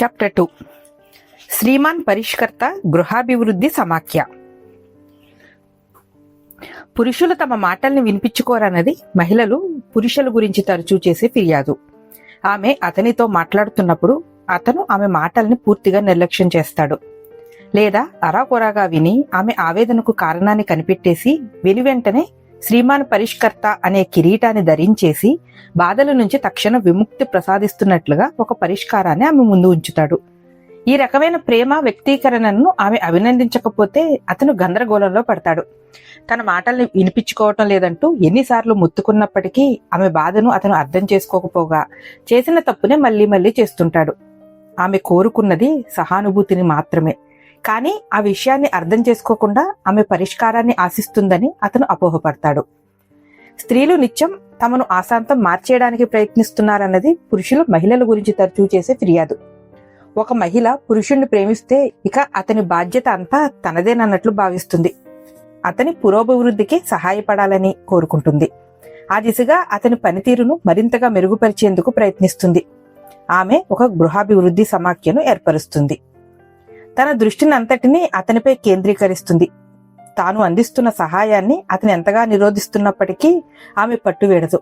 Chapter 2 Shriman పరిష్కర్త గృహాభివృద్ధి సమాఖ్య. పురుషులు తమ మాటల్ని వినిపించుకోరన్నది మహిళలు పురుషుల గురించి తరచూ చేసే ఫిర్యాదు. ఆమె అతనితో మాట్లాడుతున్నప్పుడు అతను ఆమె మాటల్ని పూర్తిగా నిర్లక్ష్యం చేస్తాడు, లేదా అరాకొరాగా విని ఆమె ఆవేదనకు కారణాన్ని కనిపెట్టేసి వెనువెంటనే శ్రీమాన్ పరిష్కర్త అనే కిరీటాన్ని ధరించేసి బాధల నుంచి తక్షణ విముక్తి ప్రసాదిస్తున్నట్లుగా ఒక పరిష్కారాన్ని ఆమె ముందు ఉంచుతాడు. ఈ రకమైన ప్రేమ వ్యక్తీకరణను ఆమె అభినందించకపోతే అతను గందరగోళంలో పడతాడు. తన మాటల్ని వినిపించుకోవటం లేదంటూ ఎన్నిసార్లు ముత్తుకున్నప్పటికీ ఆమె బాధను అతను అర్థం చేసుకోకపోగా చేసిన తప్పునే మళ్లీ మళ్లీ చేస్తుంటాడు. ఆమె కోరుకున్నది సహానుభూతిని మాత్రమే, కానీ ఆ విషయాన్ని అర్థం చేసుకోకుండా ఆమె పరిష్కారాన్ని ఆశిస్తుందని అతను అపోహపడతాడు. స్త్రీలు నిత్యం తమను ఆశాంతం మార్చేయడానికి ప్రయత్నిస్తున్నారన్నది పురుషులు మహిళల గురించి తరచూ చేసే ఫిర్యాదు. ఒక మహిళ పురుషుణ్ణి ప్రేమిస్తే ఇక అతని బాధ్యత అంతా తనదేనన్నట్లు భావిస్తుంది. అతని పురోభివృద్ధికి సహాయపడాలని కోరుకుంటుంది. ఆ దిశగా అతని పనితీరును మరింతగా మెరుగుపరిచేందుకు ప్రయత్నిస్తుంది. ఆమె ఒక గృహాభివృద్ధి సమాఖ్యను ఏర్పరుస్తుంది. తన దృష్టిని అంతటినీ అతనిపై కేంద్రీకరిస్తుంది. తాను అందిస్తున్న సహాయాన్ని అతను ఎంతగా నిరోధిస్తున్నప్పటికీ ఆమె పట్టువేడదు.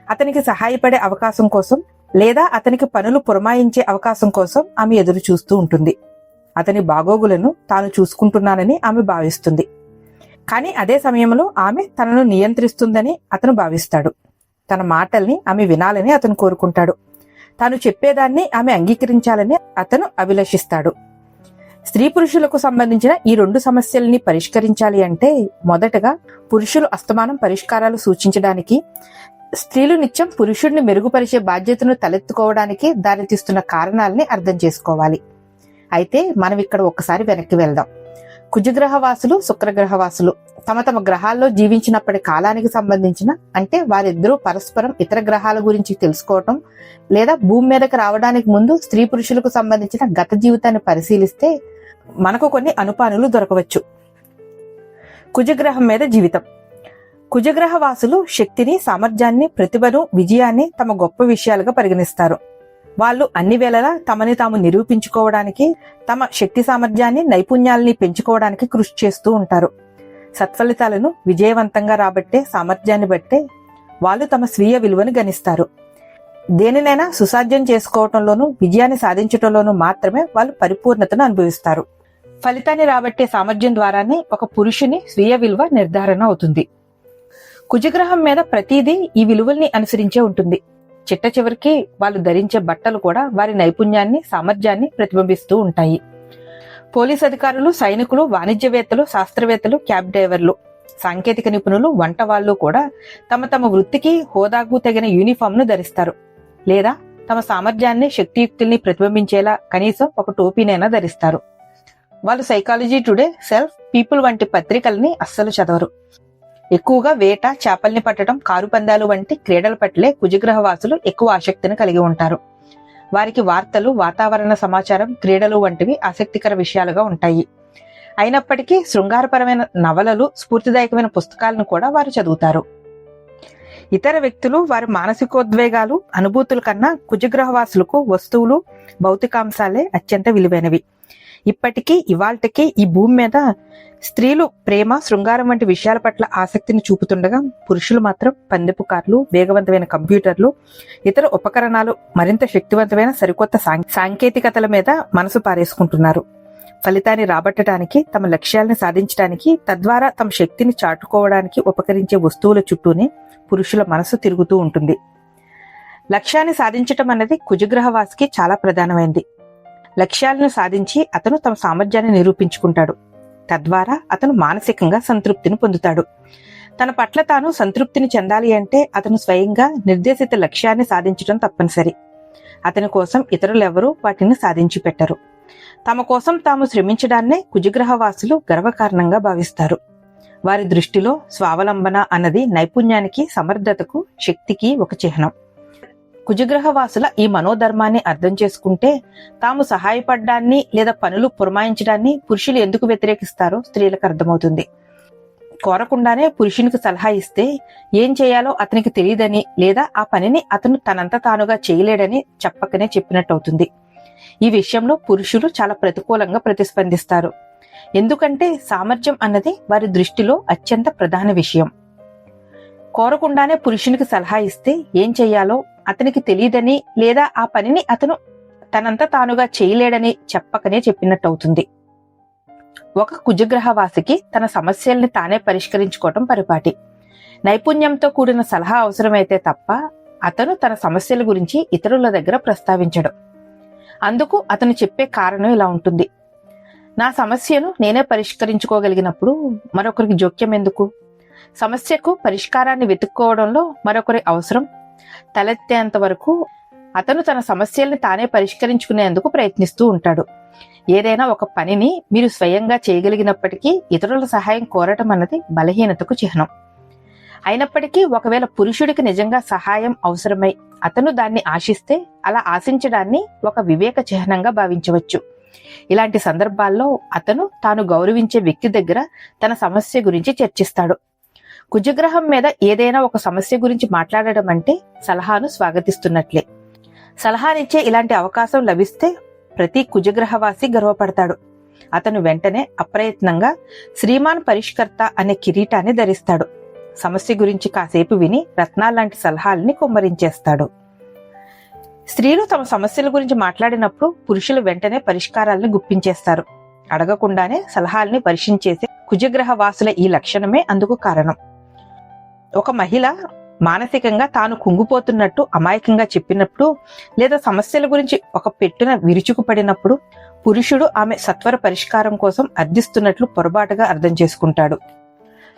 అతనికి సహాయపడే అవకాశం కోసం లేదా అతనికి పనులు పురమాయించే అవకాశం కోసం ఆమె ఎదురు చూస్తూ ఉంటుంది. అతని బాగోగులను తాను చూసుకుంటున్నానని ఆమె భావిస్తుంది. కానీ అదే సమయంలో ఆమె తనను నియంత్రిస్తుందని అతను భావిస్తాడు. తన మాటల్ని ఆమె వినాలని అతను కోరుకుంటాడు. తాను చెప్పేదాన్ని ఆమె అంగీకరించాలని అతను అభిలషిస్తాడు. స్త్రీ పురుషులకు సంబంధించిన ఈ రెండు సమస్యల్ని పరిష్కరించాలి అంటే మొదటగా పురుషులు అస్తమానం పరిష్కారాలు సూచించడానికి, స్త్రీలు నిత్యం పురుషుడిని మెరుగుపరిచే బాధ్యతను తలెత్తుకోవడానికి దారితీస్తున్న కారణాలని అర్థం చేసుకోవాలి. అయితే మనం ఇక్కడ ఒక్కసారి వెనక్కి వెళ్దాం. కుజగ్రహవాసులు, శుక్రగ్రహవాసులు తమ తమ గ్రహాల్లో జీవించినప్పటి కాలానికి సంబంధించిన, అంటే వారిద్దరూ పరస్పరం ఇతర గ్రహాల గురించి తెలుసుకోవటం లేదా భూమి మీదకి రావడానికి ముందు స్త్రీ పురుషులకు సంబంధించిన గత జీవితాన్ని పరిశీలిస్తే మనకు కొన్ని అనుపానులు దొరకవచ్చు. కుజగ్రహం మీద జీవితం. కుజగ్రహ వాసులు శక్తిని, సామర్థ్యాన్ని, ప్రతిభను, విజయాన్ని తమ గొప్ప విషయాలుగా పరిగణిస్తారు. వాళ్ళు అన్ని వేళలా తమని తాము నిరూపించుకోవడానికి, తమ శక్తి సామర్థ్యాన్ని, నైపుణ్యాలని పెంచుకోవడానికి కృషి చేస్తూ ఉంటారు. సత్ఫలితాలను విజయవంతంగా రాబట్టే సామర్థ్యాన్ని బట్టే వాళ్ళు తమ స్వీయ విలువను గణిస్తారు. దేనినైనా సుసాధ్యం చేసుకోవటంలోనూ విజయాన్ని సాధించటంలోనూ మాత్రమే వాళ్ళు పరిపూర్ణతను అనుభవిస్తారు. ఫలితాన్ని రాబట్టే సామర్థ్యం ద్వారానే ఒక పురుషుని స్వీయ విలువ నిర్ధారణ అవుతుంది. కుజగ్రహం మీద ప్రతిదీ ఈ విలువల్ని అనుసరించే ఉంటుంది. చిట్ట చివరికి వాళ్ళు ధరించే బట్టలు కూడా వారి నైపుణ్యాన్ని, సామర్థ్యాన్ని ప్రతిబింబిస్తూ ఉంటాయి. పోలీస్ అధికారులు, సైనికులు, వాణిజ్యవేత్తలు, శాస్త్రవేత్తలు, క్యాబ్ డ్రైవర్లు, సాంకేతిక నిపుణులు, వంట వాళ్ళు కూడా తమ తమ వృత్తికి, హోదాకు తగిన యూనిఫామ్ ను ధరిస్తారు. లేదా తమ సామర్థ్యాన్ని, శక్తియుక్తుల్ని ప్రతిబింబించేలా కనీసం ఒక టోపీనైనా ధరిస్తారు. వాళ్ళు సైకాలజీ టుడే, సెల్ఫ్, పీపుల్ వంటి పత్రికల్ని అస్సలు చదవరు. ఎక్కువగా వేట, చేపల్ని పట్టడం, కారు పందాలు వంటి క్రీడల పట్లే కుజగ్రహవాసులు ఎక్కువ ఆసక్తిని కలిగి ఉంటారు. వారికి వార్తలు, వాతావరణ సమాచారం, క్రీడలు వంటివి ఆసక్తికర విషయాలుగా ఉంటాయి. అయినప్పటికీ శృంగారపరమైన నవలలు, స్ఫూర్తిదాయకమైన పుస్తకాలను కూడా వారు చదువుతారు. ఇతర వ్యక్తులు వారి మానసికోద్వేగాలు, అనుభూతుల కన్నా కుజగ్రహవాసులకు వస్తువులు, భౌతికాంశాలే అత్యంత విలువైనవి. ఇప్పటికీ ఇవాల్టికి ఈ భూమి మీద స్త్రీలు ప్రేమ, శృంగారం వంటి విషయాల పట్ల ఆసక్తిని చూపుతుండగా పురుషులు మాత్రం పందెపు కార్లు, వేగవంతమైన కంప్యూటర్లు, ఇతర ఉపకరణాలు, మరింత శక్తివంతమైన సరికొత్త సాంకేతికతల మీద మనసు పారేసుకుంటున్నారు. ఫలితాన్ని రాబట్టడానికి, తమ లక్ష్యాలను సాధించడానికి, తద్వారా తమ శక్తిని చాటుకోవడానికి ఉపకరించే వస్తువుల చుట్టూనే పురుషుల మనసు తిరుగుతూ ఉంటుంది. లక్ష్యాన్ని సాధించటం అన్నది కుజగ్రహవాసికి చాలా ప్రధానమైంది. లక్ష్యాలను సాధించి అతను తమ సామర్థ్యాన్ని నిరూపించుకుంటాడు. తద్వారా అతను మానసికంగా సంతృప్తిని పొందుతాడు. తన పట్ల తాను సంతృప్తిని చెందాలి అంటే అతను స్వయంగా నిర్దేశిత లక్ష్యాన్ని సాధించడం తప్పనిసరి. అతని కోసం ఇతరులెవరూ వాటిని సాధించి పెట్టరు. తమ కోసం తాము శ్రమించడాన్నే కుజగ్రహవాసులు గర్వకారణంగా భావిస్తారు. వారి దృష్టిలో స్వావలంబన అన్నది నైపుణ్యానికి, సమర్థతకు, శక్తికి ఒక చిహ్నం. కుజగ్రహవాసుల ఈ మనోధర్మాన్ని అర్థం చేసుకుంటే తాము సహాయపడ్డాన్ని లేదా పనులు పురమాయించడాన్ని పురుషులు ఎందుకు వ్యతిరేకిస్తారో స్త్రీలకు అర్థమవుతుంది. కోరకుండానే పురుషునికి సలహా ఇస్తే ఏం చేయాలో అతనికి తెలియదని లేదా ఆ పనిని అతను తనంత తానుగా చేయలేడని చెప్పకనే చెప్పినట్టవుతుంది. ఈ విషయంలో పురుషులు చాలా ప్రతికూలంగా ప్రతిస్పందిస్తారు. ఎందుకంటే సామర్థ్యం అన్నది వారి దృష్టిలో అత్యంత ప్రధాన విషయం. కోరకుండానే పురుషునికి సలహా ఇస్తే ఏం చెయ్యాలో అతనికి తెలియదని లేదా ఆ పనిని అతను తనంత తానుగా చేయలేడని చెప్పకనే చెప్పినట్టవుతుంది. ఒక కుజగ్రహవాసికి తన సమస్యల్ని తానే పరిష్కరించుకోవటం పరిపాటి. నైపుణ్యంతో కూడిన సలహా అవసరమైతే తప్ప అతను తన సమస్యల గురించి ఇతరుల దగ్గర ప్రస్తావించడు. అందుకు అతను చెప్పే కారణం ఇలా ఉంటుంది: నా సమస్యను నేనే పరిష్కరించుకోగలిగినప్పుడు మరొకరికి జోక్యం ఎందుకు? సమస్యకు పరిష్కారాన్ని వెతుక్కోవడంలో మరొకరి అవసరం తలెత్తేంత వరకు అతను తన సమస్యల్ని తానే పరిష్కరించుకునేందుకు ప్రయత్నిస్తూ ఉంటాడు. ఏదైనా ఒక పనిని మీరు స్వయంగా చేయగలిగినప్పటికీ ఇతరుల సహాయం కోరటం అన్నది బలహీనతకు చిహ్నం. అయినప్పటికీ ఒకవేళ పురుషుడికి నిజంగా సహాయం అవసరమై అతను దాన్ని ఆశిస్తే అలా ఆశించడాన్ని ఒక వివేక చిహ్నంగా భావించవచ్చు. ఇలాంటి సందర్భాల్లో అతను తాను గౌరవించే వ్యక్తి దగ్గర తన సమస్య గురించి చర్చిస్తాడు. కుజగ్రహం మీద ఏదైనా ఒక సమస్య గురించి మాట్లాడడం అంటే సలహాను స్వాగతిస్తున్నట్లే. సలహానిచ్చే ఇలాంటి అవకాశం లభిస్తే ప్రతి కుజగ్రహవాసి గర్వపడతాడు. అతను వెంటనే అప్రయత్నంగా శ్రీమాన్ పరిష్కర్త అనే కిరీటాన్ని ధరిస్తాడు. సమస్య గురించి కాసేపు విని రత్నాల్లాంటి సలహాలని కుమ్మరించేస్తాడు. స్త్రీలు తమ సమస్యల గురించి మాట్లాడినప్పుడు పురుషులు వెంటనే పరిష్కారాలను గుప్పించేస్తారు. అడగకుండానే సలహాలని పరిశీలించేసే కుజగ్రహ వాసుల ఈ లక్షణమే అందుకు కారణం. ఒక మహిళ మానసికంగా తాను కుంగిపోతున్నట్టు అమాయకంగా చెప్పినప్పుడు లేదా సమస్యల గురించి ఒక పెట్టున విరుచుకుపడినప్పుడు పురుషుడు ఆమె సత్వర పరిష్కారం కోసం అర్థిస్తున్నట్లు పొరపాటుగా అర్థం చేసుకుంటాడు.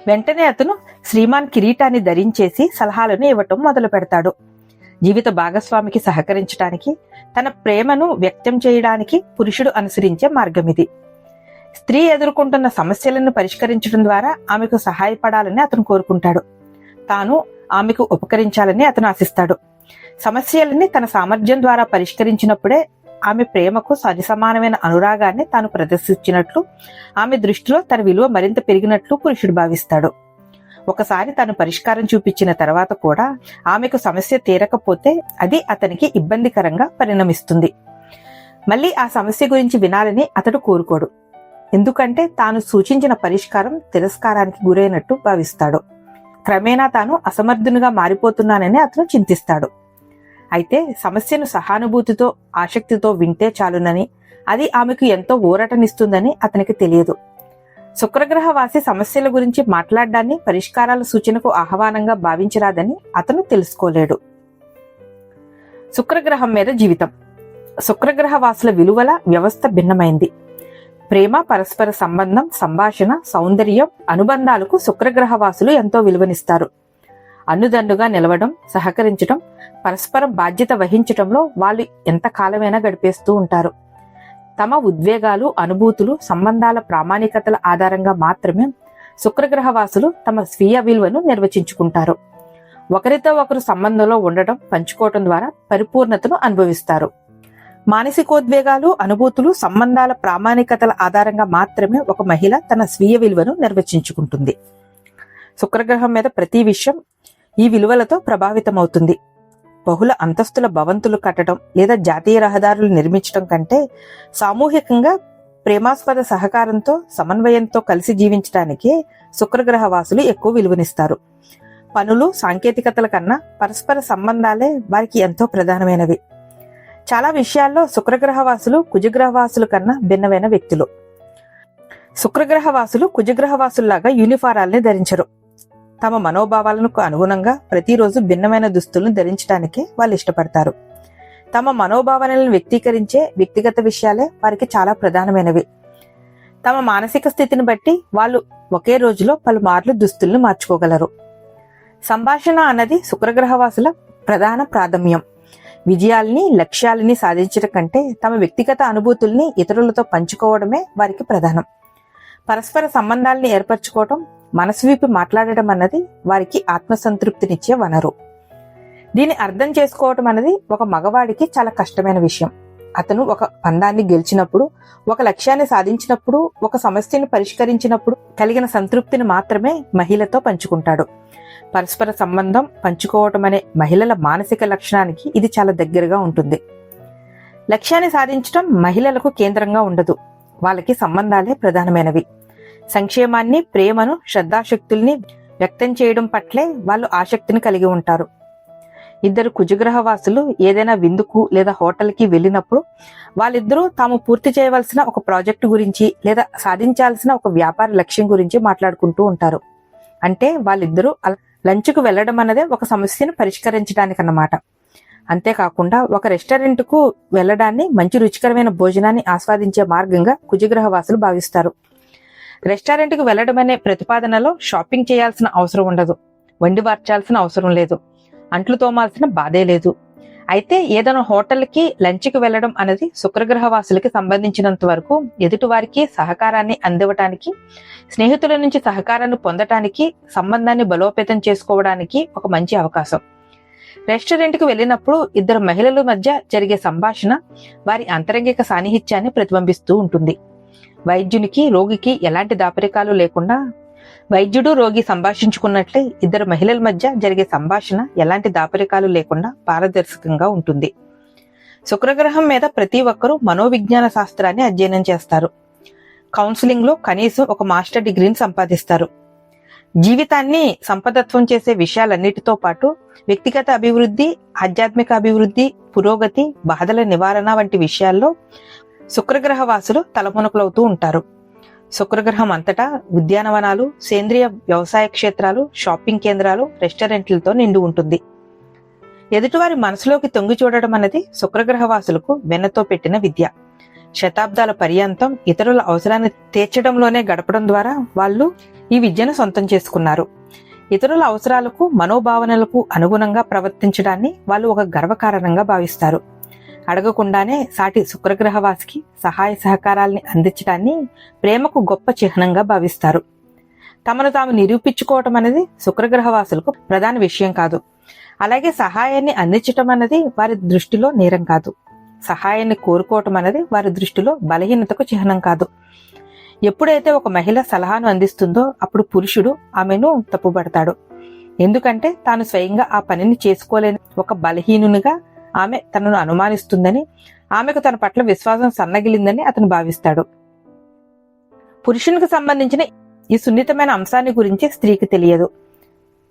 వెంటనే అతను శ్రీమాన్ కిరీటాన్ని ధరించేసి సలహాలను ఇవ్వటం మొదలు పెడతాడు. జీవిత భాగస్వామికి సహకరించడానికి, తన ప్రేమను వ్యక్తం చేయడానికి పురుషుడు అనుసరించే మార్గం ఇది. స్త్రీ ఎదుర్కొంటున్న సమస్యలను పరిష్కరించడం ద్వారా ఆమెకు సహాయపడాలని అతను కోరుకుంటాడు. తాను ఆమెకు ఉపకరించాలని అతను ఆశిస్తాడు. సమస్యలని తన సామర్థ్యం ద్వారా పరిష్కరించినప్పుడే ఆమె ప్రేమకు సరిసమానమైన అనురాగాన్ని తాను ప్రదర్శించినట్లు, ఆమె దృష్టిలో తన విలువ మరింత పెరిగినట్లు పురుషుడు భావిస్తాడు. ఒకసారి తను పరిష్కారం చూపించిన తర్వాత కూడా ఆమెకు సమస్య తీరకపోతే అది అతనికి ఇబ్బందికరంగా పరిణమిస్తుంది. మళ్ళీ ఆ సమస్య గురించి వినాలని అతడు కోరుకోడు. ఎందుకంటే తాను సూచించిన పరిష్కారం తిరస్కారానికి గురైనట్టు భావిస్తాడు. క్రమేణా తాను అసమర్థునిగా మారిపోతున్నానని అతను చింతిస్తాడు. అయితే సమస్యను సహానుభూతితో, ఆసక్తితో వింటే చాలునని, అది ఆమెకు ఎంతో ఊరటనిస్తుందని అతనికి తెలియదు. శుక్రగ్రహవాసి సమస్యల గురించి మాట్లాడడాన్ని పరిష్కారాల సూచనకు ఆహ్వానంగా భావించరాదని అతను తెలుసుకోలేడు. శుక్రగ్రహం మీద జీవితం. శుక్రగ్రహవాసుల విలువల వ్యవస్థ భిన్నమైంది. ప్రేమ, పరస్పర సంబంధం, సంభాషణ, సౌందర్యం, అనుబంధాలకు శుక్రగ్రహవాసులు ఎంతో విలువనిస్తారు. అన్నుదన్నుగా నిలవడం, సహకరించడం, పరస్పరం బాధ్యత వహించటంలో వాళ్ళు ఎంత కాలమైనా గడిపేస్తూ ఉంటారు. తమ ఉద్వేగాలు, అనుభూతులు, సంబంధాల ప్రామాణికతల ఆధారంగా మాత్రమే శుక్రగ్రహవాసులు తమ స్వీయ విలువను నిర్వచించుకుంటారు. ఒకరితో ఒకరు సంబంధంలో ఉండటం, పంచుకోవటం ద్వారా పరిపూర్ణతను అనుభవిస్తారు. మానసికోద్వేగాలు, అనుభూతులు, సంబంధాల ప్రామాణికతల ఆధారంగా మాత్రమే ఒక మహిళ తన స్వీయ విలువను నిర్వచించుకుంటుంది. శుక్రగ్రహం మీద ప్రతి విషయం ఈ విలువలతో ప్రభావితమవుతుంది. బహుళ అంతస్తుల భవంతులు కట్టడం లేదా జాతీయ రహదారులు నిర్మించడం కంటే సామూహికంగా ప్రేమాస్పద సహకారంతో, సమన్వయంతో కలిసి జీవించడానికే శుక్రగ్రహ వాసులు ఎక్కువ విలువనిస్తారు. పనులు, సాంకేతికతల కన్నా పరస్పర సంబంధాలే వారికి ఎంతో ప్రధానమైనవి. చాలా విషయాల్లో శుక్రగ్రహవాసులు కుజగ్రహవాసుల కన్నా భిన్నమైన వ్యక్తులు. శుక్రగ్రహవాసులు కుజగ్రహవాసుల్లాగా యూనిఫారాల్ని ధరించరు. తమ మనోభావాలకు అనుగుణంగా ప్రతిరోజు భిన్నమైన దుస్తులను ధరించడానికే వాళ్ళు ఇష్టపడతారు. తమ మనోభావాలను వ్యక్తీకరించే వ్యక్తిగత విషయాలే వారికి చాలా ప్రధానమైనవి. తమ మానసిక స్థితిని బట్టి వాళ్ళు ఒకే రోజులో పలుమార్లు దుస్తులను మార్చుకోగలరు. సంభాషణ అన్నది శుక్రగ్రహవాసుల ప్రధాన ప్రాధాన్యం. విజయాల్ని, లక్ష్యాలని సాధించడం కంటే తమ వ్యక్తిగత అనుభూతుల్ని ఇతరులతో పంచుకోవడమే వారికి ప్రధానం. పరస్పర సంబంధాలని ఏర్పరచుకోవటం, మనసు విప్పి మాట్లాడటం అన్నది వారికి ఆత్మసంతృప్తినిచ్చే వనరు. దీన్ని అర్థం చేసుకోవటం అన్నది ఒక మగవాడికి చాలా కష్టమైన విషయం. అతను ఒక పందాన్ని గెలిచినప్పుడు, ఒక లక్ష్యాన్ని సాధించినప్పుడు, ఒక సమస్యను పరిష్కరించినప్పుడు కలిగిన సంతృప్తిని మాత్రమే మహిళతో పంచుకుంటాడు. పరస్పర సంబంధం పంచుకోవటం అనే మహిళల మానసిక లక్షణానికి ఇది చాలా దగ్గరగా ఉంటుంది. లక్ష్యాన్ని సాధించడం మహిళలకు కేంద్రంగా ఉండదు. వాళ్ళకి సంబంధాలే ప్రధానమైనవి. సంక్షేమాన్ని, ప్రేమను, శ్రద్ధాశక్తుల్ని వ్యక్తం చేయడం పట్లే వాళ్ళు ఆసక్తిని కలిగి ఉంటారు. ఇద్దరు కుజగ్రహవాసులు ఏదైనా విందుకు లేదా హోటల్కి వెళ్ళినప్పుడు వాళ్ళిద్దరూ తాము పూర్తి చేయవలసిన ఒక ప్రాజెక్టు గురించి లేదా సాధించాల్సిన ఒక వ్యాపార లక్ష్యం గురించి మాట్లాడుకుంటూ ఉంటారు. అంటే వాళ్ళిద్దరూ లంచ్కు వెళ్ళడం అన్నదే ఒక సమస్యను పరిష్కరించడానికి అన్నమాట. అంతేకాకుండా ఒక రెస్టారెంట్కు వెళ్ళడాన్ని, మంచి రుచికరమైన భోజనాన్ని ఆస్వాదించే మార్గంగా కుజగ్రహవాసులు భావిస్తారు. రెస్టారెంట్కు వెళ్ళడం అనే ప్రతిపాదనలో షాపింగ్ చేయాల్సిన అవసరం ఉండదు, వండి వార్చాల్సిన అవసరం లేదు, అంట్లు తోమాల్సిన బాధే లేదు. అయితే ఏదైనా హోటల్కి లంచ్కి వెళ్ళడం అనేది శుక్రగ్రహవాసులకి సంబంధించినంత వరకు ఎదుటివారికి సహకారాన్ని అందివ్వటానికి, స్నేహితుల నుంచి సహకారాన్ని పొందటానికి, సంబంధాన్ని బలోపేతం చేసుకోవడానికి ఒక మంచి అవకాశం. రెస్టారెంట్కి వెళ్ళినప్పుడు ఇద్దరు మహిళల మధ్య జరిగే సంభాషణ వారి అంతరంగిక సాన్నిహిత్యాన్ని ప్రతిబింబిస్తూ ఉంటుంది. వైద్యునికి, రోగికి ఎలాంటి దాపరికాలు లేకుండా, వైద్యుడు, రోగి సంభాషించుకున్నట్లే ఇద్దరు మహిళల మధ్య జరిగే సంభాషణ ఎలాంటి దాపరికాలు లేకుండా పారదర్శకంగా ఉంటుంది. శుక్రగ్రహం మీద ప్రతి ఒక్కరూ మనోవిజ్ఞాన శాస్త్రాన్ని అధ్యయనం చేస్తారు. కౌన్సిలింగ్ లో కనీసం ఒక మాస్టర్ డిగ్రీని సంపాదిస్తారు. జీవితాన్ని సంపదత్వం చేసే విషయాలన్నిటితో పాటు వ్యక్తిగత అభివృద్ధి, ఆధ్యాత్మిక అభివృద్ధి, పురోగతి, బాధల నివారణ వంటి విషయాల్లో శుక్రగ్రహవాసులు తలమునకలవుతూ ఉంటారు. శుక్రగ్రహం అంతటా ఉద్యానవనాలు, సేంద్రియ వ్యవసాయ క్షేత్రాలు, షాపింగ్ కేంద్రాలు, రెస్టారెంట్లతో నిండి ఉంటుంది. ఎదుటివారి మనసులోకి తొంగి చూడడం అనేది శుక్రగ్రహవాసులకు వెన్నతో పెట్టిన విద్య. శతాబ్దాల పర్యంతం ఇతరుల అవసరాన్ని తీర్చడంలోనే గడపడం ద్వారా వాళ్ళు ఈ విద్యను సొంతం చేసుకున్నారు. ఇతరుల అవసరాలకు, మనోభావనలకు అనుగుణంగా ప్రవర్తించడాన్ని వాళ్ళు ఒక గర్వకారణంగా భావిస్తారు. అడగకుండానే సాటి శుక్రగ్రహవాసికి సహాయ సహకారాల్ని అందించడాన్ని ప్రేమకు గొప్ప చిహ్నంగా భావిస్తారు. తమను తాము నిరూపించుకోవటం అనేది శుక్రగ్రహవాసులకు ప్రధాన విషయం కాదు. అలాగే సహాయాన్ని అందించటం అన్నది వారి దృష్టిలో నేరం కాదు. సహాయాన్ని కోరుకోవటం అనేది వారి దృష్టిలో బలహీనతకు చిహ్నం కాదు. ఎప్పుడైతే ఒక మహిళ సలహాను అందిస్తుందో అప్పుడు పురుషుడు ఆమెను తప్పుపడతాడు. ఎందుకంటే తాను స్వయంగా ఆ పనిని చేసుకోలేని ఒక బలహీనునిగా ఆమె తనను అనుమానిస్తుందని, ఆమెకు తన పట్ల విశ్వాసం సన్నగిలిందని అతను భావిస్తాడు. పురుషునికి సంబంధించిన ఈ సున్నితమైన అంశాన్ని గురించి స్త్రీకి తెలియదు.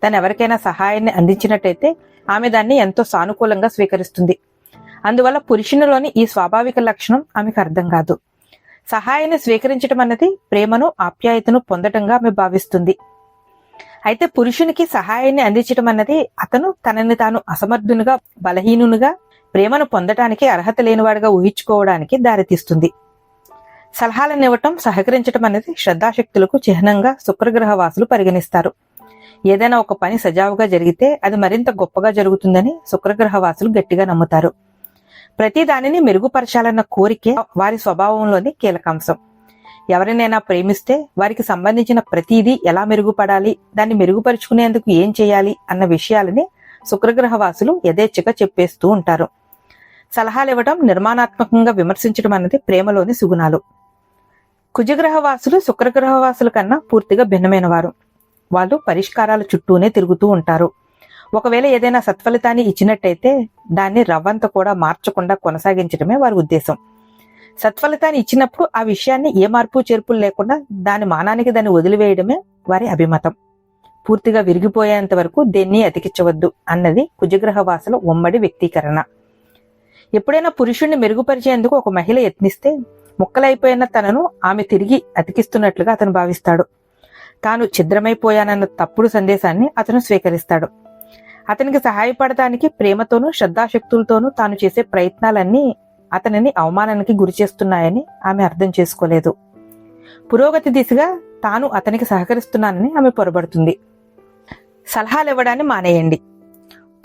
తను ఎవరికైనా సహాయాన్ని అందించినట్టయితే ఆమె దాన్ని ఎంతో సానుకూలంగా స్వీకరిస్తుంది. అందువల్ల పురుషునిలోని ఈ స్వాభావిక లక్షణం ఆమెకు అర్థం కాదు. సహాయాన్ని స్వీకరించడం అన్నది ప్రేమను, ఆప్యాయతను పొందటంగా ఆమె భావిస్తుంది. అయితే పురుషునికి సహాయాన్ని అందించడం అన్నది అతను తనని తాను అసమర్థునిగా, బలహీనునిగా, ప్రేమను పొందటానికి అర్హత లేనివాడిగా ఊహించుకోవడానికి దారితీస్తుంది. సలహాలనివ్వటం, సహకరించడం అనేది శ్రద్ధాశక్తులకు చిహ్నంగా శుక్రగ్రహవాసులు పరిగణిస్తారు. ఏదైనా ఒక పని సజావుగా జరిగితే అది మరింత గొప్పగా జరుగుతుందని శుక్రగ్రహవాసులు గట్టిగా నమ్ముతారు. ప్రతి దానిని మెరుగుపరచాలన్న కోరికే వారి స్వభావంలోని కీలకాంశం. ఎవరినైనా ప్రేమిస్తే వారికి సంబంధించిన ప్రతిదీ ఎలా మెరుగుపడాలి, దాన్ని మెరుగుపరుచుకునేందుకు ఏం చేయాలి అన్న విషయాలని శుక్రగ్రహవాసులు యథేచ్ఛగా చెప్పేస్తూ ఉంటారు. సలహాలు ఇవ్వడం, నిర్మాణాత్మకంగా విమర్శించడం అన్నది ప్రేమలోని సుగుణాలు. కుజగ్రహవాసులు శుక్రగ్రహవాసుల కన్నా పూర్తిగా భిన్నమైన వారు. వాళ్ళు పరిష్కారాల చుట్టూనే తిరుగుతూ ఉంటారు. ఒకవేళ ఏదైనా సత్ఫలితాన్ని ఇచ్చినట్టయితే దాన్ని రవ్వంత కూడా మార్చకుండా కొనసాగించడమే వారి ఉద్దేశం. సత్ఫలితాన్ని ఇచ్చినప్పుడు ఆ విషయాన్ని ఏ మార్పు చేర్పులు లేకుండా దాని మానానికి దాన్ని వదిలివేయడమే వారి అభిమతం. పూర్తిగా విరిగిపోయేంత వరకు దేన్ని అతికించవద్దు అన్నది కుజగ్రహవాసుల ఉమ్మడి వ్యక్తీకరణ. ఎప్పుడైనా పురుషుణ్ణి మెరుగుపరిచేందుకు ఒక మహిళ యత్నిస్తే ముక్కలైపోయిన తనను ఆమె తిరిగి అతికిస్తున్నట్లుగా అతను భావిస్తాడు. తాను ఛిద్రమైపోయానన్న తప్పుడు సందేశాన్ని అతను స్వీకరిస్తాడు. అతనికి సహాయపడటానికి ప్రేమతోనూ, శ్రద్ధాశక్తులతోనూ తాను చేసే ప్రయత్నాలన్నీ అతనిని అవమానానికి గురి చేస్తున్నాయని ఆమె అర్థం చేసుకోలేదు. పురోగతి దిశగా తాను అతనికి సహకరిస్తున్నానని ఆమె పొరబడుతుంది. సలహాలు ఇవ్వడాన్ని మానేయండి.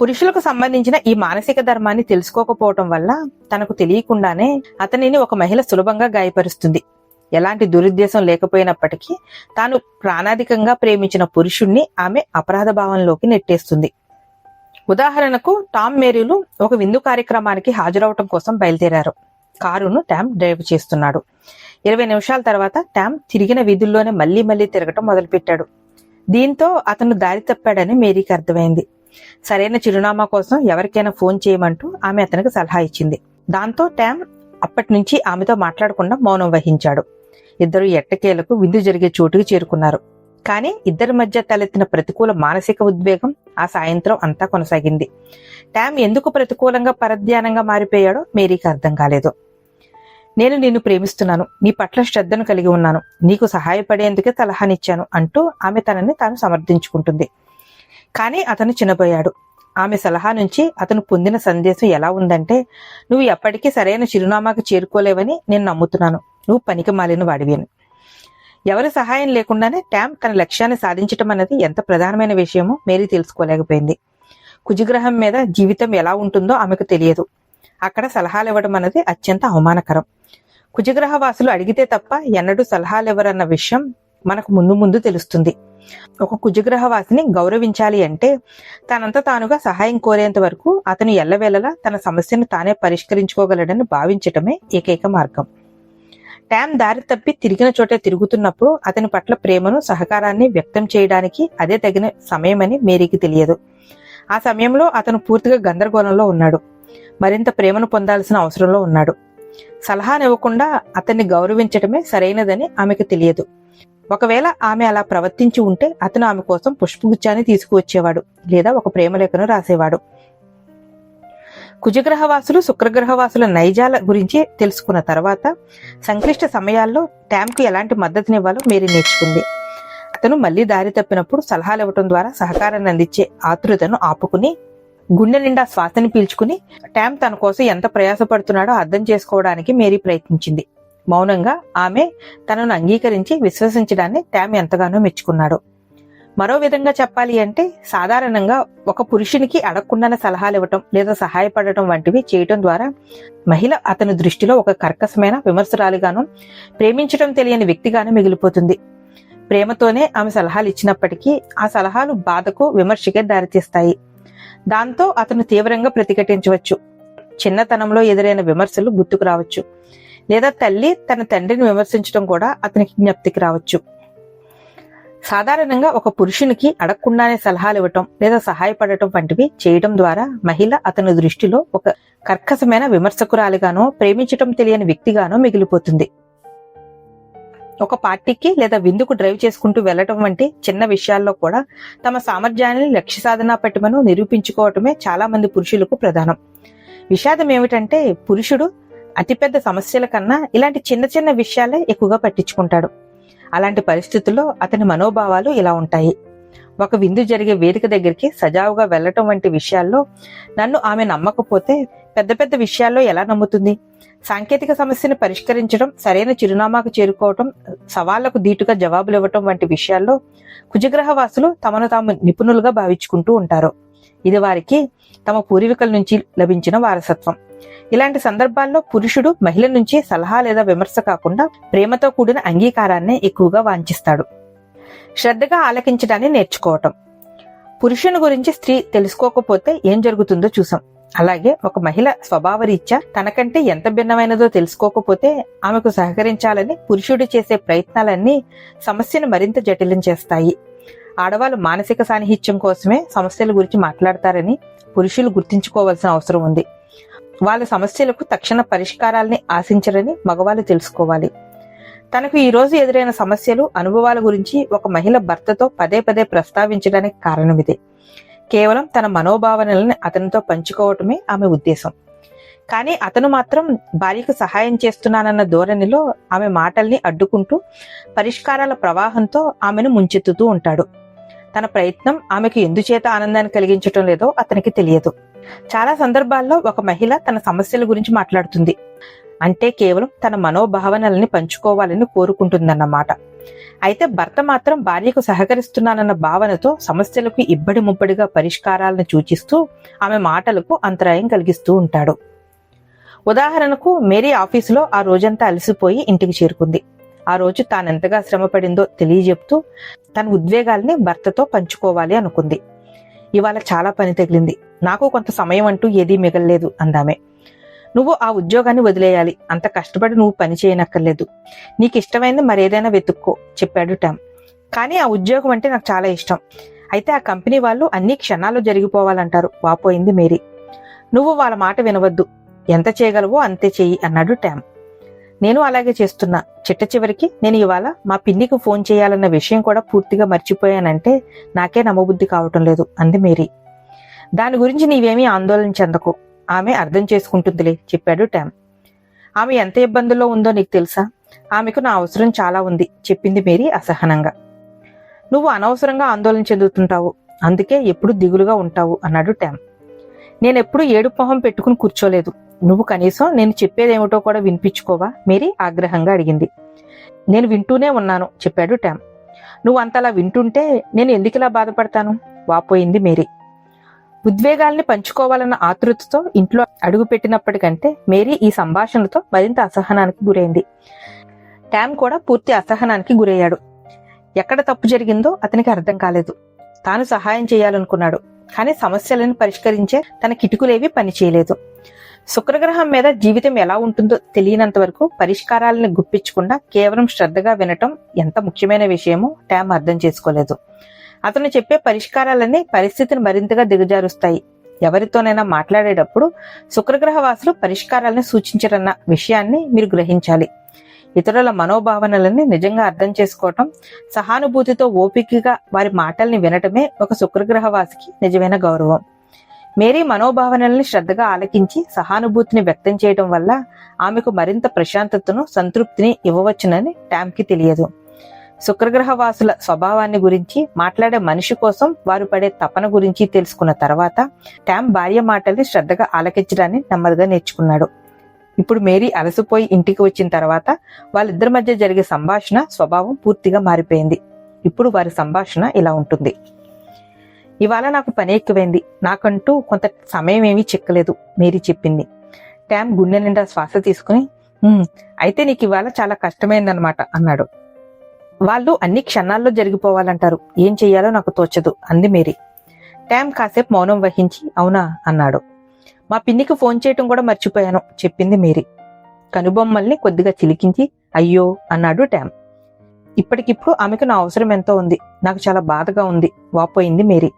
పురుషులకు సంబంధించిన ఈ మానసిక ధర్మాన్ని తెలుసుకోకపోవటం వల్ల తనకు తెలియకుండానే అతనిని ఒక మహిళ సులభంగా గాయపరుస్తుంది. ఎలాంటి దురుద్దేశం లేకపోయినప్పటికీ తాను ప్రాణాధికంగా ప్రేమించిన పురుషుణ్ణి ఆమె అపరాధ భావంలోకి నెట్టేస్తుంది. ఉదాహరణకు టామ్, మేరీలు ఒక విందు కార్యక్రమానికి హాజరవటం కోసం బయలుదేరారు. కారును టామ్ డ్రైవ్ చేస్తున్నాడు. 20 నిమిషాల తర్వాత టామ్ తిరిగిన వీధుల్లోనే మళ్లీ తిరగటం మొదలుపెట్టాడు. దీంతో అతను దారి తప్పాడని మేరీకి అర్థమైంది. సరైన చిరునామా కోసం ఎవరికైనా ఫోన్ చేయమంటూ ఆమె అతనికి సలహా ఇచ్చింది. దాంతో ట్యామ్ అప్పటి నుంచి ఆమెతో మాట్లాడకుండా మౌనం వహించాడు. ఇద్దరు ఎట్టకేలకు విందు జరిగే చోటుకి చేరుకున్నారు. కానీ ఇద్దరి మధ్య తలెత్తిన ప్రతికూల మానసిక ఉద్వేగం ఆ సాయంత్రం అంతా కొనసాగింది. ట్యామ్ ఎందుకు ప్రతికూలంగా పరధ్యానంగా మారిపోయాడో మేరీకి అర్థం కాలేదు. నేను నిన్ను ప్రేమిస్తున్నాను, నీ పట్ల శ్రద్ధను కలిగి ఉన్నాను, నీకు సహాయపడేందుకే సలహానిచ్చాను అంటూ ఆమె తనని తాను సమర్థించుకుంటుంది. కానీ అతను చిన్నపోయాడు. ఆమె సలహా నుంచి అతను పొందిన సందేశం ఎలా ఉందంటే, నువ్వు ఎప్పటికీ సరైన చిరునామాకు చేరుకోలేవని నేను నమ్ముతున్నాను, నువ్వు పనికి మాలిన వాడివి అని. ఎవరి సహాయం లేకుండానే ట్యామ్ తన లక్ష్యాన్ని సాధించటం అనేది ఎంత ప్రధానమైన విషయమో మేరీ తెలుసుకోలేకపోయింది. కుజగ్రహం మీద జీవితం ఎలా ఉంటుందో ఆమెకు తెలియదు. అక్కడ సలహాలు ఇవ్వడం అనేది అత్యంత అవమానకరం. కుజగ్రహ వాసులు అడిగితే తప్ప ఎన్నడూ సలహాలు ఇవ్వరన్న విషయం మనకు ముందు ముందు తెలుస్తుంది. ఒక కుజగ్రహ వాసిని గౌరవించాలి అంటే తనంత తానుగా సహాయం కోరేంత వరకు అతను ఎల్లవేళలా తన సమస్యను తానే పరిష్కరించుకోగలడని భావించటమే ఏకైక మార్గం. ట్యామ్ దారి తప్పి తిరిగిన చోటే తిరుగుతున్నప్పుడు అతని పట్ల ప్రేమను, సహకారాన్ని వ్యక్తం చేయడానికి అదే తగిన సమయమని మేరీకి తెలియదు. ఆ సమయంలో అతను పూర్తిగా గందరగోళంలో ఉన్నాడు. మరింత ప్రేమను పొందాల్సిన అవసరంలో ఉన్నాడు. సలహానివ్వకుండా అతన్ని గౌరవించటమే సరైనదని ఆమెకు తెలియదు. ఒకవేళ ఆమె అలా ప్రవర్తించి ఉంటే అతను ఆమె కోసం పుష్పగుచ్చాన్ని తీసుకువచ్చేవాడు, లేదా ఒక ప్రేమలేఖను రాసేవాడు. కుజగ్రహవాసులు, శుక్రగ్రహవాసుల నైజాల గురించి తెలుసుకున్న తర్వాత సంక్లిష్ట సమయాల్లో ట్యామ్కు ఎలాంటి మద్దతునివ్వాలో మేరీ నేర్చుకుంది. అతను మళ్లీ దారి తప్పినప్పుడు సలహాలు ఇవ్వటం ద్వారా సహకారాన్ని అందించే ఆతృతను ఆపుకుని గుండె నిండా శ్వాసని పీల్చుకుని ట్యామ్ తన కోసం ఎంత ప్రయాసపడుతున్నాడో అర్థం చేసుకోవడానికి మేరీ ప్రయత్నించింది. మౌనంగా ఆమె తనను అంగీకరించి విశ్వసించడాన్ని ట్యామ్ ఎంతగానో మెచ్చుకున్నాడు. మరో విధంగా చెప్పాలి అంటే, సాధారణంగా ఒక పురుషునికి అడగకుండానే సలహాలు ఇవ్వటం లేదా సహాయపడటం వంటివి చేయటం ద్వారా మహిళ అతని దృష్టిలో ఒక కర్కశమైన విమర్శరాలుగాను, ప్రేమించడం తెలియని వ్యక్తిగాను మిగిలిపోతుంది. ప్రేమతోనే ఆమె సలహాలు ఇచ్చినప్పటికీ ఆ సలహాలు బాధకు, విమర్శకే దారితీస్తాయి. దాంతో అతను తీవ్రంగా ప్రతిఘటించవచ్చు. చిన్నతనంలో ఎదురైన విమర్శలు గుర్తుకు రావచ్చు, లేదా తల్లి తన తండ్రిని విమర్శించడం కూడా అతనికి జ్ఞప్తికి రావచ్చు. సాధారణంగా ఒక పురుషునికి అడగకుండానే సలహాలు ఇవ్వటం లేదా సహాయపడటం వంటివి చేయడం ద్వారా మహిళ అతని దృష్టిలో ఒక కర్కశమైన విమర్శకురాలిగానో, ప్రేమించటం తెలియని వ్యక్తిగానో మిగిలిపోతుంది. ఒక పార్టీకి లేదా విందుకు డ్రైవ్ చేసుకుంటూ వెళ్లటం వంటి చిన్న విషయాల్లో కూడా తమ సామర్థ్యాన్ని, లక్ష్య సాధనా పటిమను నిరూపించుకోవటమే చాలా మంది పురుషులకు ప్రధానం. విషాదం ఏమిటంటే, పురుషుడు అతిపెద్ద సమస్యల కన్నా ఇలాంటి చిన్న చిన్న విషయాలే ఎక్కువగా పట్టించుకుంటాడు. అలాంటి పరిస్థితుల్లో అతని మనోభావాలు ఇలా ఉంటాయి. ఒక విందు జరిగే వేదిక దగ్గరికి సజావుగా వెళ్లటం వంటి విషయాల్లో నన్ను ఆమె నమ్మకపోతే పెద్ద పెద్ద విషయాల్లో ఎలా నమ్ముతుంది? సాంకేతిక సమస్యను పరిష్కరించడం, సరైన చిరునామాకు చేరుకోవటం, సవాళ్లకు ధీటుగా జవాబులు ఇవ్వటం వంటి విషయాల్లో కుజగ్రహ వాసులు తమను తాము నిపుణులుగా భావించుకుంటూ ఉంటారు. ఇది వారికి తమ పూర్వీకుల నుంచి లభించిన వారసత్వం. ఇలాంటి సందర్భాల్లో పురుషుడు మహిళ నుంచి సలహా లేదా విమర్శ కాకుండా ప్రేమతో కూడిన అంగీకారాన్ని ఎక్కువగా వాంఛిస్తాడు. శ్రద్ధగా ఆలకించడాన్ని నేర్చుకోవటం. పురుషుని గురించి స్త్రీ తెలుసుకోకపోతే ఏం జరుగుతుందో చూసాం. అలాగే ఒక మహిళ స్వభావరీత్యా తనకంటే ఎంత భిన్నమైనదో తెలుసుకోకపోతే ఆమెకు సహకరించాలని పురుషుడు చేసే ప్రయత్నాలన్నీ సమస్యను మరింత జటిలం చేస్తాయి. ఆడవాళ్ళు మానసిక సాన్నిహిత్యం కోసమే సమస్యల గురించి మాట్లాడతారని పురుషులు గుర్తించుకోవాల్సిన అవసరం ఉంది. వాళ్ళ సమస్యలకు తక్షణ పరిష్కారాలని ఆశించరని మగవాళ్ళు తెలుసుకోవాలి. తనకు ఈ రోజు ఎదురైన సమస్యలు, అనుభవాల గురించి ఒక మహిళ భర్తతో పదే పదే ప్రస్తావించడానికి కారణమిదే. కేవలం తన మనోభావనలను అతనితో పంచుకోవటమే ఆమె ఉద్దేశం. కానీ అతను మాత్రం భార్యకు సహాయం చేస్తున్నానన్న ధోరణిలో ఆమె మాటల్ని అడ్డుకుంటూ పరిష్కారాల ప్రవాహంతో ఆమెను ముంచెత్తుతూ ఉంటాడు. తన ప్రయత్నం ఆమెకు ఎందుచేత ఆనందాన్ని కలిగించటం లేదో అతనికి తెలియదు. చాలా సందర్భాల్లో ఒక మహిళ తన సమస్యల గురించి మాట్లాడుతుంది అంటే కేవలం తన మనోభావనల్ని పంచుకోవాలని కోరుకుంటుందన్నమాట. అయితే భర్త మాత్రం భార్యకు సహకరిస్తున్నానన్న భావనతో సమస్యలకు ఇబ్బడి ముబ్బడిగా పరిష్కారాలను సూచిస్తూ ఆమె మాటలకు అంతరాయం కలిగిస్తూ ఉంటాడు. ఉదాహరణకు, మేరీ ఆఫీసులో ఆ రోజంతా అలసిపోయి ఇంటికి చేరుకుంది. ఆ రోజు తానెంతగా శ్రమపడిందో తెలియజెప్తూ తన ఉద్వేగాల్ని భర్తతో పంచుకోవాలి అనుకుంది. ఇవాళ చాలా పని తగిలింది, నాకు కొంత సమయం అంటూ ఏదీ మిగల్లేదు అందామే. నువ్వు ఆ ఉద్యోగాన్ని వదిలేయాలి, అంత కష్టపడి నువ్వు పని చేయనక్కర్లేదు, నీకు ఇష్టమైంది మరేదైనా వెతుక్కో చెప్పాడు టామ్. కానీ ఆ ఉద్యోగం అంటే నాకు చాలా ఇష్టం, అయితే ఆ కంపెనీ వాళ్ళు అన్ని క్షణాలు జరిగిపోవాలంటారు వాపోయింది మేరీ. నువ్వు వాళ్ళ మాట వినవద్దు, ఎంత చేయగలవో అంతే చెయ్యి అన్నాడు ట్యామ్. నేను అలాగే చేస్తున్నా. చిట్ట చివరికి నేను ఇవాళ మా పిన్నికి ఫోన్ చేయాలన్న విషయం కూడా పూర్తిగా మర్చిపోయానంటే నాకే నమ్మబుద్ధి కావటం లేదు అంది మేరీ. దాని గురించి నీవేమీ ఆందోళన చెందకు, ఆమె అర్థం చేసుకుంటుందిలే చెప్పాడు ట్యామ్. ఆమె ఎంత ఇబ్బందుల్లో ఉందో నీకు తెలుసా? ఆమెకు నా అవసరం చాలా ఉంది చెప్పింది మేరీ అసహనంగా. నువ్వు అనవసరంగా ఆందోళన చెందుతుంటావు, అందుకే ఎప్పుడు దిగులుగా ఉంటావు అన్నాడు ట్యామ్. నేనెప్పుడు ఏడుపు మొహం పెట్టుకుని కూర్చోలేదు. నువ్వు కనీసం నేను చెప్పేదేమిటో కూడా వినిపించుకోవా? మేరీ ఆగ్రహంగా అడిగింది. నేను వింటూనే ఉన్నాను చెప్పాడు ట్యామ్. నువ్వు అంతలా వింటుంటే నేను ఎందుకిలా బాధపడతాను వాపోయింది మేరీ. ఉద్వేగాల్ని పంచుకోవాలన్న ఆతృతతో ఇంట్లో అడుగు పెట్టినప్పటికంటే మేరీ ఈ సంభాషణతో మరింత అసహనానికి గురైంది. ట్యామ్ కూడా పూర్తి అసహనానికి గురయ్యాడు. ఎక్కడ తప్పు జరిగిందో అతనికి అర్థం కాలేదు. తాను సహాయం చేయాలనుకున్నాడు, కానీ సమస్యలను పరిష్కరించే తన కిటుకులేవి పనిచేయలేదు. శుక్రగ్రహం మీద జీవితం ఎలా ఉంటుందో తెలియనంత వరకు పరిష్కారాలను గుప్పించకుండా కేవలం శ్రద్ధగా వినటం ఎంత ముఖ్యమైన విషయమో ట్యామ్ అర్థం చేసుకోలేదు. అతను చెప్పే పరిష్కారాలన్నీ పరిస్థితిని మరింతగా దిగజారుస్తాయి. ఎవరితోనైనా మాట్లాడేటప్పుడు శుక్రగ్రహ వాసులు పరిష్కారాలను సూచించరన్న విషయాన్ని మీరు గ్రహించాలి. ఇతరుల మనోభావనలని నిజంగా అర్థం చేసుకోవటం, సహానుభూతితో ఓపికగా వారి మాటల్ని వినటమే ఒక శుక్రగ్రహ వాసికి నిజమైన గౌరవం. మేరీ మనోభావనల్ని శ్రద్ధగా ఆలకించి సహానుభూతిని వ్యక్తం చేయడం వల్ల ఆమెకు మరింత ప్రశాంతతను, సంతృప్తిని ఇవ్వవచ్చునని ట్యామ్కి తెలియదు. శుక్రగ్రహ వాసుల స్వభావాన్ని గురించి, మాట్లాడే మనిషి కోసం వారు పడే తపన గురించి తెలుసుకున్న తర్వాత ట్యామ్ భార్య మాటల్ని శ్రద్ధగా ఆలకించడాన్ని నెమ్మదిగా నేర్చుకున్నాడు. ఇప్పుడు మేరీ అలసిపోయి ఇంటికి వచ్చిన తర్వాత వాళ్ళిద్దరి మధ్య జరిగే సంభాషణ స్వభావం పూర్తిగా మారిపోయింది. ఇప్పుడు వారి సంభాషణ ఇలా ఉంటుంది. ఇవాళ నాకు పని ఎక్కువైంది, నాకంటూ కొంత సమయం ఏమీ చిక్కలేదు మేరీ చెప్పింది. ట్యామ్ గుండె నిండా శ్వాస తీసుకుని అయితే నీకు ఇవాళ చాలా కష్టమైందనమాట అన్నాడు. వాళ్ళు అన్ని క్షణాల్లో జరిగిపోవాలంటారు, ఏం చెయ్యాలో నాకు తోచదు అంది మేరీ. ట్యామ్ కాసేపు మౌనం వహించి అవునా అన్నాడు. మా పిన్నికి ఫోన్ చేయటం కూడా మర్చిపోయాను చెప్పింది మేరీ. కనుబొమ్మల్ని కొద్దిగా చిలికించి అయ్యో అన్నాడు ట్యామ్. ఇప్పటికిప్పుడు ఆమెకు నా అవసరం ఎంతో ఉంది, నాకు చాలా బాధగా ఉంది వాపోయింది మేరీ.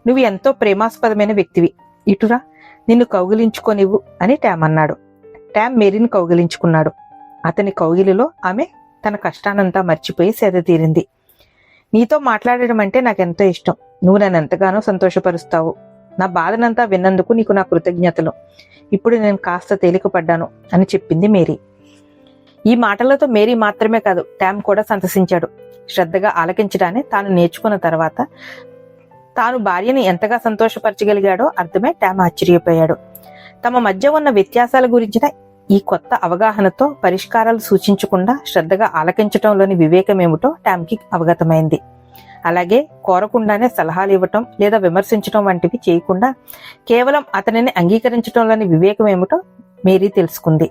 నువ్వు ఎంతో ప్రేమాస్పదమైన వ్యక్తివి, ఇటురా నిన్ను కౌగిలించుకోనివ్వు అని ట్యామ్ అన్నాడు. ట్యామ్ మేరీని కౌగిలించుకున్నాడు. అతని కౌగిలిలో ఆమె తన కష్టానంతా మర్చిపోయి సేద తీరింది. నీతో మాట్లాడడం అంటే నాకెంతో ఇష్టం, నువ్వు నన్ను ఎంతగానో సంతోషపరుస్తావు. నా బాధనంతా విన్నందుకు నీకు నా కృతజ్ఞతలు. ఇప్పుడు నేను కాస్త తేలికపడ్డాను అని చెప్పింది మేరీ. ఈ మాటలతో మేరీ మాత్రమే కాదు, ట్యామ్ కూడా సంతసించాడు. శ్రద్ధగా ఆలకించడాన్ని తాను నేర్చుకున్న తర్వాత తాను భార్యని ఎంతగా సంతోషపరచగలిగాడో అర్థమై ట్యామ్ ఆశ్చర్యపోయాడు. తమ మధ్య ఉన్న వ్యత్యాసాల గురించిన ఈ కొత్త అవగాహనతో పరిష్కారాలు సూచించకుండా శ్రద్ధగా ఆలకించటంలోని వివేకమేమిటో ట్యామ్కి అవగతమైంది. అలాగే కోరకుండానే సలహాలు ఇవ్వటం లేదా విమర్శించటం వంటివి చేయకుండా కేవలం అతనిని అంగీకరించటంలోని వివేకమేమిటో మేరీ తెలుసుకుంది.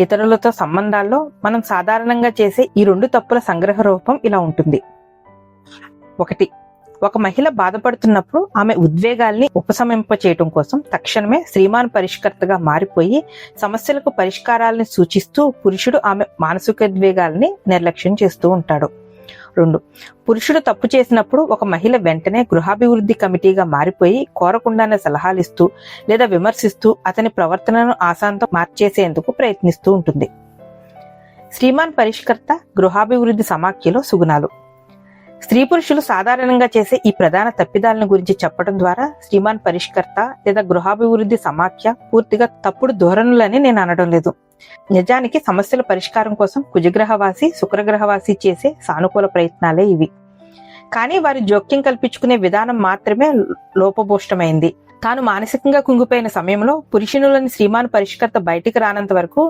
ఇతరులతో సంబంధాల్లో మనం సాధారణంగా చేసే ఈ 2 తప్పుల సంగ్రహ రూపం ఇలా ఉంటుంది. 1. ఒక మహిళ బాధపడుతున్నప్పుడు ఆమె ఉద్వేగాల్ని ఉపశమింపచేయటం కోసం తక్షణమే శ్రీమాన్ పరిష్కర్తగా మారిపోయి సమస్యలకు పరిష్కారాలని సూచిస్తూ పురుషుడు ఆమె మానసికోద్వేగాల్ని నిర్లక్ష్యం చేస్తూ ఉంటాడు. 2. పురుషుడు తప్పు చేసినప్పుడు ఒక మహిళ వెంటనే గృహాభివృద్ధి కమిటీగా మారిపోయి కోరకుండానే సలహాలు ఇస్తూ లేదా విమర్శిస్తూ అతని ప్రవర్తనను ఆశాంతం మార్చేసేందుకు ప్రయత్నిస్తూ ఉంటుంది. శ్రీమాన్ పరిష్కర్త, గృహాభివృద్ధి సమాఖ్యలో సుగుణాలు. స్త్రీ పురుషులు సాధారణంగా చేసే ఈ ప్రధాన తప్పిదాలను గురించి చెప్పడం ద్వారా శ్రీమాన్ పరిష్కర్త లేదా గృహాభివృద్ధి సమాఖ్య పూర్తిగా తప్పుడు ధోరణులని నేను అనడం లేదు. నిజానికి సమస్యల పరిష్కారం కోసం కుజగ్రహవాసి, శుక్రగ్రహవాసి చేసే సానుకూల ప్రయత్నాలే ఇవి. కానీ వారి జోక్యం కల్పించుకునే విధానం మాత్రమే లోపభూష్టమైంది. తాను మానసికంగా కుంగిపోయిన సమయంలో పురుషునులని శ్రీమాన్ పరిష్కర్త బయటికి రానంత వరకు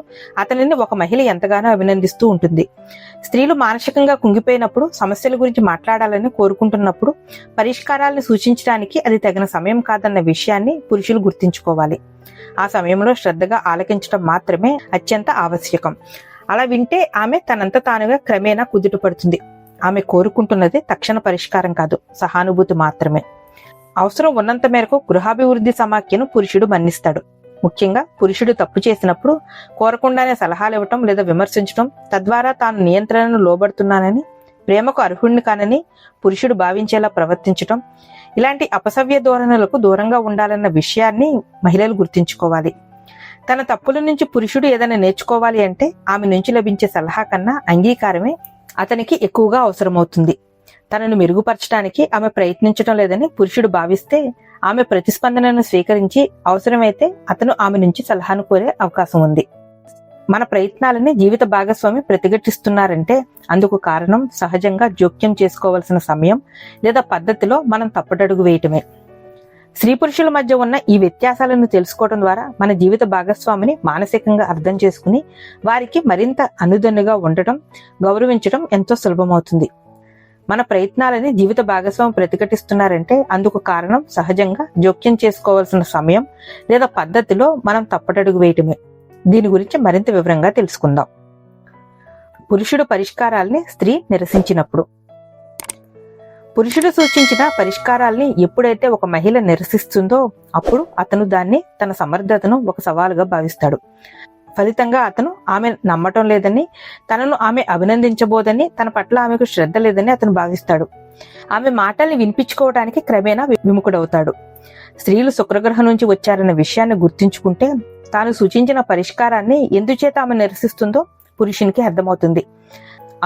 అతనిని ఒక మహిళ ఎంతగానో అభినందిస్తూ ఉంటుంది. స్త్రీలు మానసికంగా కుంగిపోయినప్పుడు, సమస్యల గురించి మాట్లాడాలని కోరుకుంటున్నప్పుడు పరిష్కారాలను సూచించడానికి అది తగిన సమయం కాదన్న విషయాన్ని పురుషులు గుర్తించుకోవాలి. ఆ సమయంలో శ్రద్ధగా ఆలకించడం మాత్రమే అత్యంత ఆవశ్యకం. అలా వింటే ఆమె తనంత తానుగా క్రమేణా కుదుటపడుతుంది. ఆమె కోరుకుంటున్నది తక్షణ పరిష్కారం కాదు, సహానుభూతి మాత్రమే. అవసరం ఉన్నంత మేరకు గృహాభివృద్ధి సమాఖ్యను పురుషుడు మన్నిస్తాడు. ముఖ్యంగా పురుషుడు తప్పు చేసినప్పుడు కోరకుండానే సలహాలు ఇవ్వటం లేదా విమర్శించటం, తద్వారా తాను నియంత్రణను లోబడుతున్నానని, ప్రేమకు అర్హుణ్ణి కానని పురుషుడు భావించేలా ప్రవర్తించటం, ఇలాంటి అపసవ్య ధోరణులకు దూరంగా ఉండాలన్న విషయాన్ని మహిళలు గుర్తించుకోవాలి. తన తప్పుల నుంచి పురుషుడు ఏదైనా నేర్చుకోవాలి అంటే ఆమె నుంచి లభించే సలహా కన్నా అంగీకారమే అతనికి ఎక్కువగా అవసరమవుతుంది. తనను మెరుగుపరచడానికి ఆమె ప్రయత్నించడం లేదని పురుషుడు భావిస్తే ఆమె ప్రతిస్పందనను స్వీకరించి అవసరమైతే అతను ఆమె నుంచి సలహాను కోరే అవకాశం ఉంది. మన ప్రయత్నాలని జీవిత భాగస్వామి ప్రతిఘటిస్తున్నారంటే అందుకు కారణం సహజంగా జోక్యం చేసుకోవాల్సిన సమయం లేదా పద్ధతిలో మనం తప్పటడుగు వేయటమే. స్త్రీ పురుషుల మధ్య ఉన్న ఈ వ్యత్యాసాలను తెలుసుకోవడం ద్వారా మన జీవిత భాగస్వామిని మానసికంగా అర్థం చేసుకుని వారికి మరింత అనుదన్నుగా ఉండటం, గౌరవించడం ఎంతో సులభమవుతుంది. మన ప్రయత్నాలని జీవిత భాగస్వామి ప్రతిఘటిస్తున్నారంటే అందుకు కారణం సహజంగా జోక్యం చేసుకోవాల్సిన సమయం లేదా పద్ధతిలో మనం తప్పటడుగు వేయటమే. దీని గురించి మరింత వివరంగా తెలుసుకుందాం. పురుషుడు పరిష్కారాల్ని స్త్రీ నిరసించినప్పుడు. పురుషుడు సూచించిన పరిష్కారాల్ని ఎప్పుడైతే ఒక మహిళ నిరసిస్తుందో అప్పుడు అతను దాన్ని తన సమర్థతను ఒక సవాలుగా భావిస్తాడు. ఫలితంగా అతను ఆమె నమ్మటం లేదని, తనను ఆమె అభినందించబోదని, తన పట్ల ఆమెకు శ్రద్ధ లేదని అతను భావిస్తాడు. ఆమె మాటల్ని వినిపించుకోవడానికి క్రమేణా విముఖుడవుతాడు. స్త్రీలు శుక్రగ్రహం నుంచి వచ్చారన్న విషయాన్ని గుర్తుంచుకుంటే తాను సూచించిన పరిష్కారాన్ని ఎందుచేత ఆమె నిరసిస్తుందో పురుషునికి అర్థమవుతుంది.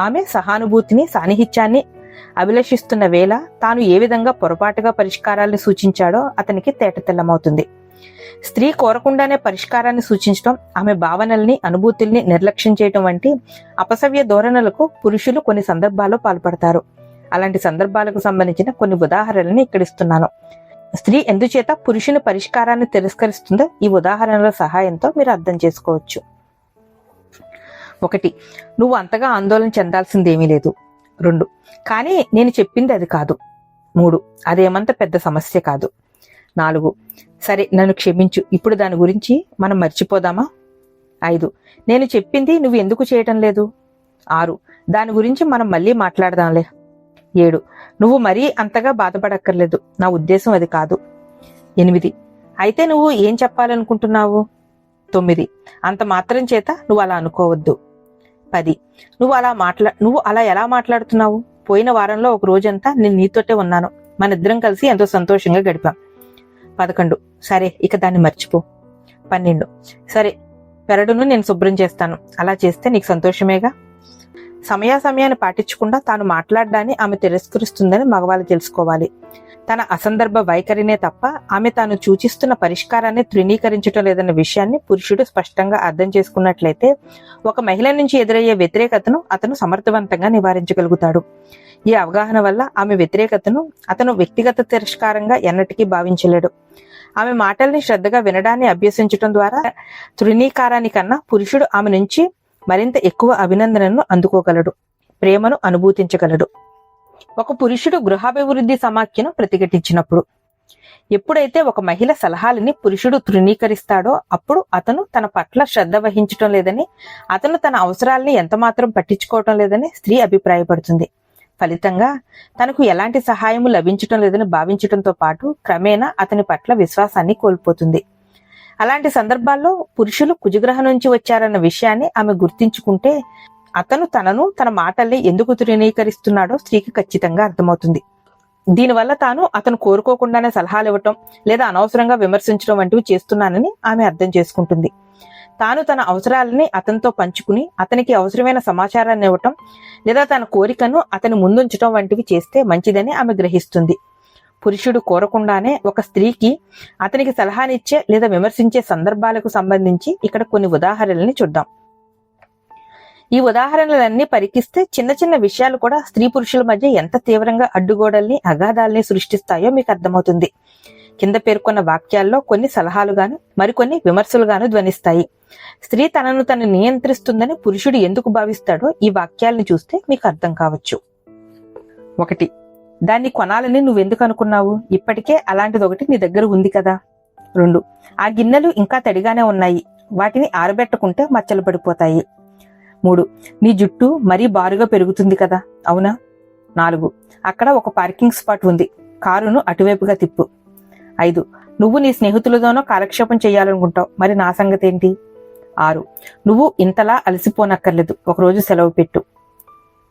ఆమె సహానుభూతిని, సాన్నిహిత్యాన్ని అభిలషిస్తున్న వేళ తాను ఏ విధంగా పొరపాటుగా పరిష్కారాన్ని సూచించాడో అతనికి తేటతెల్లమవుతుంది. స్త్రీ కోరకుండానే పరిష్కారాన్ని సూచించడం, ఆమె భావనల్ని, అనుభూతుల్ని నిర్లక్ష్యం చేయటం వంటి అపసవ్య ధోరణులకు పురుషులు కొన్ని సందర్భాల్లో పాల్పడతారు. అలాంటి సందర్భాలకు సంబంధించిన కొన్ని ఉదాహరణల్ని ఇక్కడ ఇస్తున్నాను. స్త్రీ ఎందుచేత పురుషుని పరిష్కారాన్ని తిరస్కరిస్తుందో ఈ ఉదాహరణల సహాయంతో మీరు అర్థం చేసుకోవచ్చు. 1. నువ్వు అంతగా ఆందోళన చెందాల్సిందేమీ లేదు. 2. కానీ నేను చెప్పింది అది కాదు. 3. అదేమంత పెద్ద సమస్య కాదు. 4. సరే, నన్ను క్షమించు, ఇప్పుడు దాని గురించి మనం మర్చిపోదామా? 5. నేను చెప్పింది నువ్వు ఎందుకు చేయటం లేదు? 6. దాని గురించి మనం మళ్ళీ మాట్లాడదాంలే. 7. నువ్వు మరీ అంతగా బాధపడక్కర్లేదు, నా ఉద్దేశం అది కాదు. 8. అయితే నువ్వు ఏం చెప్పాలనుకుంటున్నావు? 9. అంత మాత్రం చేత నువ్వు అలా అనుకోవద్దు. 10. నువ్వు అలా ఎలా మాట్లాడుతున్నావు? పోయిన వారంలో ఒక రోజంతా నేను నీతోటే ఉన్నాను, మనిద్దరం కలిసి ఎంతో సంతోషంగా గడిపాం. 11. సరే, ఇక దాన్ని మర్చిపో. 12. సరే, పెరడును నేను శుభ్రం చేస్తాను, అలా చేస్తే నీకు సంతోషమేగా. సమయాన్ని పాటించకుండా తాను మాట్లాడడాన్ని ఆమె తిరస్కరిస్తుందని మగవాళ్ళు తెలుసుకోవాలి. తన అసందర్భ వైఖరినే తప్ప ఆమె తాను సూచిస్తున్న పరిష్కారాన్ని తృణీకరించడం లేదన్న విషయాన్ని పురుషుడు స్పష్టంగా అర్థం చేసుకున్నట్లయితే ఒక మహిళ నుంచి ఎదురయ్యే వ్యతిరేకతను అతను సమర్థవంతంగా నివారించగలుగుతాడు. ఈ అవగాహన వల్ల ఆమె వ్యతిరేకతను అతను వ్యక్తిగత తిరస్కారంగా ఎన్నటికీ భావించలేడు. ఆమె మాటల్ని శ్రద్ధగా వినడాన్ని అభ్యసించడం ద్వారా తృణీకారానికన్నా పురుషుడు ఆమె నుంచి మరింత ఎక్కువ అభినందనను అందుకోగలడు, ప్రేమను అనుభూతించగలడు. ఒక పురుషుడు గృహాభివృద్ధి సమాఖ్యను ప్రతిఘటించినప్పుడు. ఎప్పుడైతే ఒక మహిళ సలహాలని పురుషుడు తృణీకరిస్తాడో అప్పుడు అతను తన పట్ల శ్రద్ధ వహించటం లేదని, అతను తన అవసరాలని ఎంతమాత్రం పట్టించుకోవటం లేదని స్త్రీ అభిప్రాయపడుతుంది. ఫలితంగా తనకు ఎలాంటి సహాయము లభించటం లేదని భావించటంతో పాటు క్రమేణా అతని పట్ల విశ్వాసాన్ని కోల్పోతుంది. అలాంటి సందర్భాల్లో పురుషులు కుజగ్రహం నుంచి వచ్చారన్న విషయాన్ని ఆమె గుర్తించుకుంటే అతను తనను, తన మాటల్ని ఎందుకు తృణీకరిస్తున్నాడో స్త్రీకి ఖచ్చితంగా అర్థమవుతుంది. దీనివల్ల అతను కోరుకోకుండానే సలహాలు ఇవ్వటం లేదా అనవసరంగా విమర్శించడం వంటివి చేస్తున్నానని ఆమె అర్థం చేసుకుంటుంది. తాను తన అవసరాలని అతనితో పంచుకుని అతనికి అవసరమైన సమాచారాన్ని ఇవ్వటం లేదా తన కోరికను అతని ముందుంచటం వంటివి చేస్తే మంచిదని ఆమె గ్రహిస్తుంది. పురుషుడు కోరకుండానే ఒక స్త్రీకి అతనికి సలహానిచ్చే లేదా విమర్శించే సందర్భాలకు సంబంధించి ఇక్కడ కొన్ని ఉదాహరణల్ని చూద్దాం. ఈ ఉదాహరణలన్నీ పరికిస్తే చిన్న చిన్న విషయాలు కూడా స్త్రీ పురుషుల మధ్య ఎంత తీవ్రంగా అడ్డుగోడల్ని, అగాధాల్ని సృష్టిస్తాయో మీకు అర్థమవుతుంది. కింద పేర్కొన్న వాక్యాల్లో కొన్ని సలహాలుగాను మరికొన్ని విమర్శలుగాను ధ్వనిస్తాయి. స్త్రీ తనను తను నియంత్రిస్తుందని పురుషుడు ఎందుకు భావిస్తాడో ఈ వాక్యాలను చూస్తే మీకు అర్థం కావచ్చు. 1. దాన్ని కొనాలని నువ్వెందుకు అనుకున్నావు? ఇప్పటికే అలాంటిది ఒకటి నీ దగ్గర ఉంది కదా. 2. ఆ గిన్నెలు ఇంకా తడిగానే ఉన్నాయి, వాటిని ఆరబెట్టకుంటే మచ్చలు పడిపోతాయి. 3. నీ జుట్టు మరీ బారుగా పెరుగుతుంది కదా, అవునా? 4. అక్కడ ఒక పార్కింగ్ స్పాట్ ఉంది, కారును అటువైపుగా తిప్పు. 5. నువ్వు నీ స్నేహితులతోనో కాలక్షేపం చేయాలనుకుంటావు, మరి నా సంగతి ఏంటి? 6. నువ్వు ఇంతలా అలసిపోనక్కర్లేదు, ఒకరోజు సెలవు పెట్టు.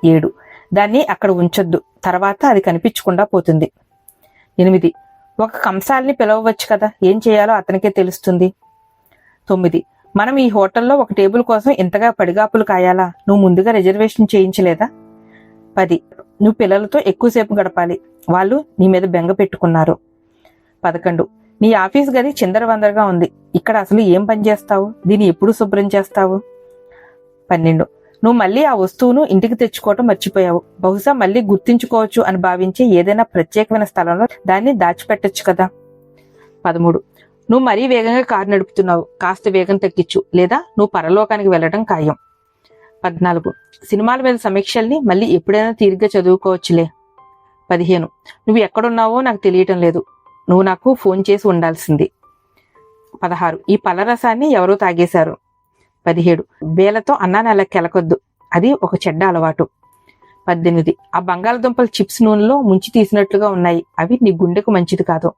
7. దాన్ని అక్కడ ఉంచొద్దు, తర్వాత అది కనిపించకుండా పోతుంది. 8. ఒక కంసాల్ని పిలవవచ్చు కదా, ఏం చేయాలో అతనికే తెలుస్తుంది. 9. మనం ఈ హోటల్లో ఒక టేబుల్ కోసం ఇంతగా పడిగాపులు కాయాలా? నువ్వు ముందుగా రిజర్వేషన్ చేయించలేదా? 10 నువ్వు పిల్లలతో ఎక్కువసేపు గడపాలి, వాళ్ళు నీ మీద బెంగ పెట్టుకున్నారు. 11 నీ ఆఫీస్ గది చిందరవందరగా ఉంది, ఇక్కడ అసలు ఏం పని చేస్తావు? దీన్ని ఎప్పుడు శుభ్రం చేస్తావు? 12 నువ్వు మళ్ళీ ఆ వస్తువును ఇంటికి తెచ్చుకోవటం మర్చిపోయావు, బహుశా మళ్ళీ గుర్తించుకోవచ్చు అని భావించి ఏదైనా ప్రత్యేకమైన స్థలంలో దాన్ని దాచిపెట్టొచ్చు కదా. 13 నువ్వు మరీ వేగంగా కారు నడుపుతున్నావు, కాస్త వేగం తగ్గించు, లేదా నువ్వు పరలోకానికి వెళ్లడం ఖాయం. 14 సినిమాల మీద సమీక్షల్ని మళ్ళీ ఎప్పుడైనా తీరిగ్గా చదువుకోవచ్చులే. 15 నువ్వు ఎక్కడున్నావో నాకు తెలియటం లేదు, నువ్వు నాకు ఫోన్ చేసి ఉండాల్సింది. 16 ఈ పళ్ళరసాన్ని ఎవరో తాగేశారు. 17 వేలతో అన్నాన్ని అలా కెలకొద్దు, అది ఒక చెడ్డ అలవాటు. 18 ఆ బంగాళదుంపల చిప్స్ నూనెలో ముంచి తీసినట్లుగా ఉన్నాయి, అవి నీ గుండెకు మంచిది కాదు.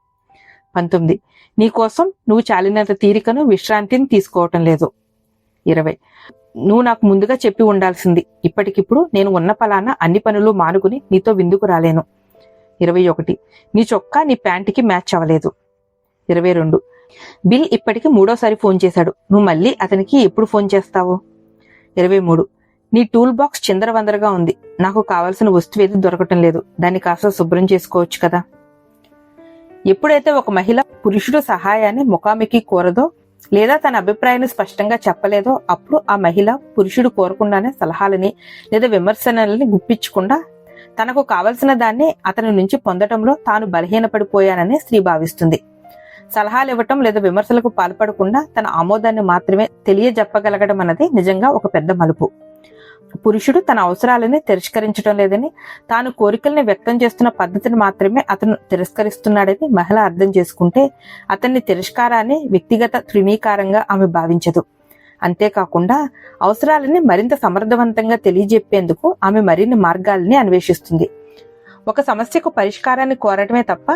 19 నీకోసం నువ్వు చాలినంత తీరికను విశ్రాంతిని తీసుకోవటం లేదు. 20 నువ్వు నాకు ముందుగా చెప్పి ఉండాల్సింది, ఇప్పటికిప్పుడు నేను ఉన్న పలానా అన్ని పనులు మానుకుని నీతో విందుకు రాలేను. 21 నీ చొక్కా నీ ప్యాంటుకి మ్యాచ్ అవ్వలేదు. 22 బిల్ ఇప్పటికి 3వ ఫోన్ చేశాడు, నువ్వు మళ్ళీ అతనికి ఎప్పుడు ఫోన్ చేస్తావు? 23 నీ టూల్ బాక్స్ చిందరవందరగా ఉంది, నాకు కావలసిన వస్తువు ఏది దొరకటం లేదు, దాన్ని కాస్త శుభ్రం చేసుకోవచ్చు కదా. ఎప్పుడైతే ఒక మహిళ పురుషుడు సహాయాన్ని ముఖాముఖి కోరదో లేదా తన అభిప్రాయాన్ని స్పష్టంగా చెప్పలేదో అప్పుడు ఆ మహిళ పురుషుడు కోరకుండానే సలహాలని లేదా విమర్శనలని గుప్పించకుండా తనకు కావలసిన దాన్ని అతని నుంచి పొందటంలో తాను బలహీనపడిపోయానని స్త్రీ భావిస్తుంది. సలహాలు ఇవ్వటం లేదా విమర్శలకు పాల్పడకుండా తన ఆమోదాన్ని మాత్రమే తెలియజెప్పగలగడం అన్నది నిజంగా ఒక పెద్ద మలుపు. పురుషుడు తన అవసరాలని తిరస్కరించడం లేదని, తాను కోరికల్ని వ్యక్తం చేస్తున్న పద్ధతిని మాత్రమే అతను తిరస్కరిస్తున్నాడని మహిళ అర్థం చేసుకుంటే అతన్ని తిరస్కారాన్ని వ్యక్తిగత తృణీకారంగా ఆమె భావించదు. అంతేకాకుండా అవసరాలని మరింత సమర్థవంతంగా తెలియజెప్పేందుకు ఆమె మరిన్ని మార్గాల్ని అన్వేషిస్తుంది. ఒక సమస్యకు పరిష్కారాన్ని కోరటమే తప్ప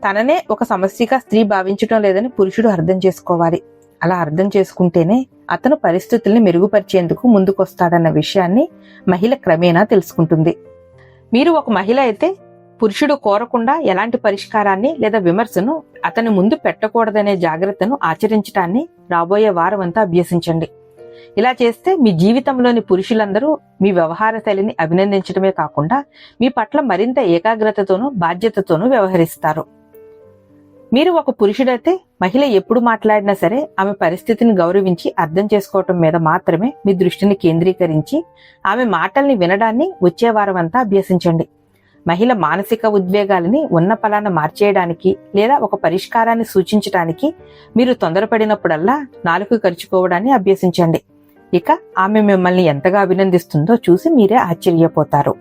తననే ఒక సమస్యగా స్త్రీ భావించటం లేదని పురుషుడు అర్థం చేసుకోవాలి. అలా అర్థం చేసుకుంటేనే అతను పరిస్థితుల్ని మెరుగుపరిచేందుకు ముందుకొస్తాడన్న విషయాన్ని మహిళ క్రమేణా తెలుసుకుంటుంది. మీరు ఒక మహిళ అయితే పురుషుడు కోరకుండా ఎలాంటి పరిష్కారాన్ని లేదా విమర్శను అతని ముందు పెట్టకూడదనే జాగ్రత్తను ఆచరించటాన్ని రాబోయే వారమంతా అభ్యసించండి. ఇలా చేస్తే మీ జీవితంలోని పురుషులందరూ మీ వ్యవహార శైలిని అభినందించడమే కాకుండా మీ పట్ల మరింత ఏకాగ్రతతోనూ బాధ్యతతోనూ వ్యవహరిస్తారు. మీరు ఒక పురుషుడైతే మహిళ ఎప్పుడు మాట్లాడినా సరే ఆమె పరిస్థితిని గౌరవించి అర్థం చేసుకోవటం మీద మాత్రమే మీ దృష్టిని కేంద్రీకరించి ఆమె మాటల్ని వినడాన్ని వచ్చే వారమంతా అభ్యసించండి. మహిళ మానసిక ఉద్వేగాలని ఉన్న పలాన మార్చేయడానికి లేదా ఒక పరిష్కారాన్ని సూచించడానికి మీరు తొందరపడినప్పుడల్లా నాలుక ఖర్చుకోవడాన్ని అభ్యసించండి. ఇక ఆమె మిమ్మల్ని ఎంతగా అభినందిస్తుందో చూసి మీరే ఆశ్చర్యపోతారు.